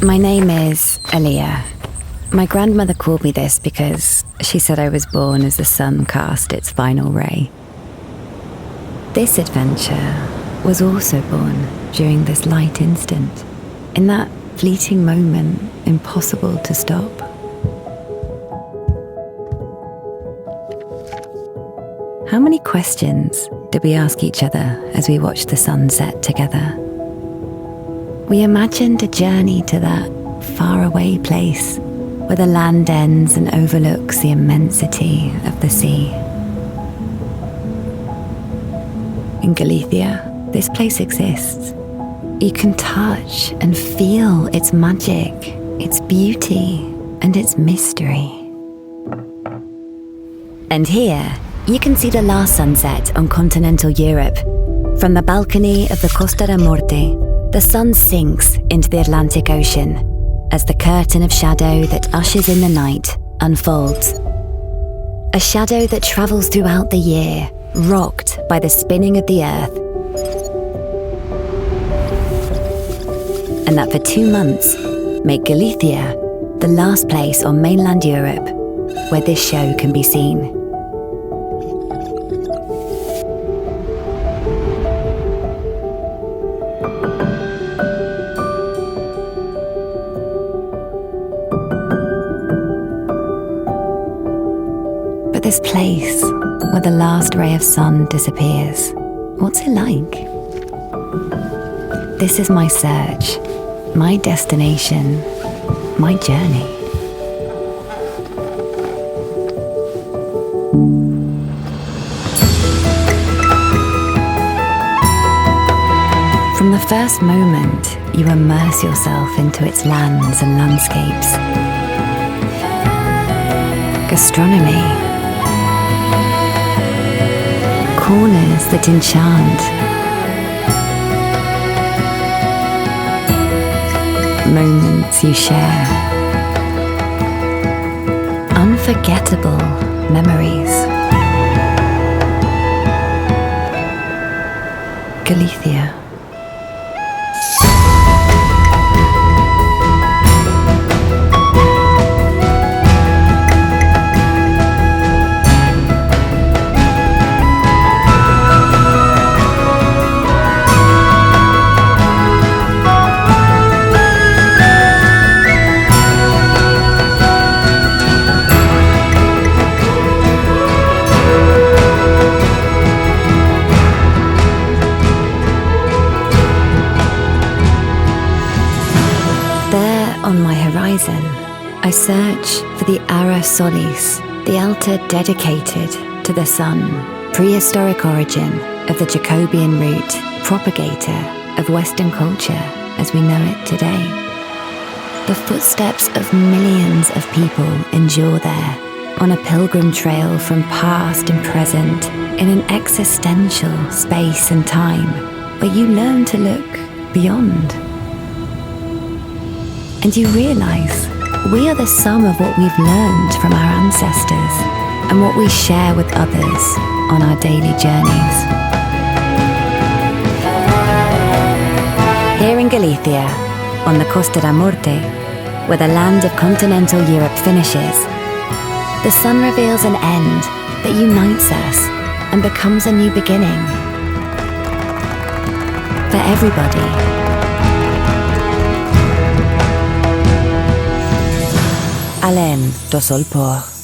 My name is Aaliyah. My grandmother called me this because she said I was born as the sun cast its final ray. This adventure was also born during this light instant, in that fleeting moment impossible to stop. How many questions did we ask each other as we watched the sunset together? We imagined a journey to that faraway place where the land ends and overlooks the immensity of the sea. In Galicia, this place exists. You can touch and feel its magic, its beauty, and its mystery. And here, you can see the last sunset on continental Europe. From the balcony of the Costa da Morte, the sun sinks into the Atlantic Ocean as the curtain of shadow that ushers in the night unfolds. A shadow that travels throughout the year, rocked by the spinning of the earth. And that for 2 months make Galicia the last place on mainland Europe where this show can be seen. But this place where the last ray of sun disappears, what's it like? This is my search, my destination, my journey. From the first moment you immerse yourself into its lands and landscapes, gastronomy, corners that enchant, moments you share, unforgettable memories. Galicia. On my horizon, I search for the Ara Solis, the altar dedicated to the sun, prehistoric origin of the Jacobean route, propagator of Western culture as we know it today. The footsteps of millions of people endure there, on a pilgrim trail from past and present, in an existential space and time, where you learn to look beyond. And you realise we are the sum of what we've learned from our ancestors and what we share with others on our daily journeys. Here in Galicia, on the Costa da Morte, where the land of continental Europe finishes, the sun reveals an end that unites us and becomes a new beginning. For everybody. ALÉN do SOLPOR.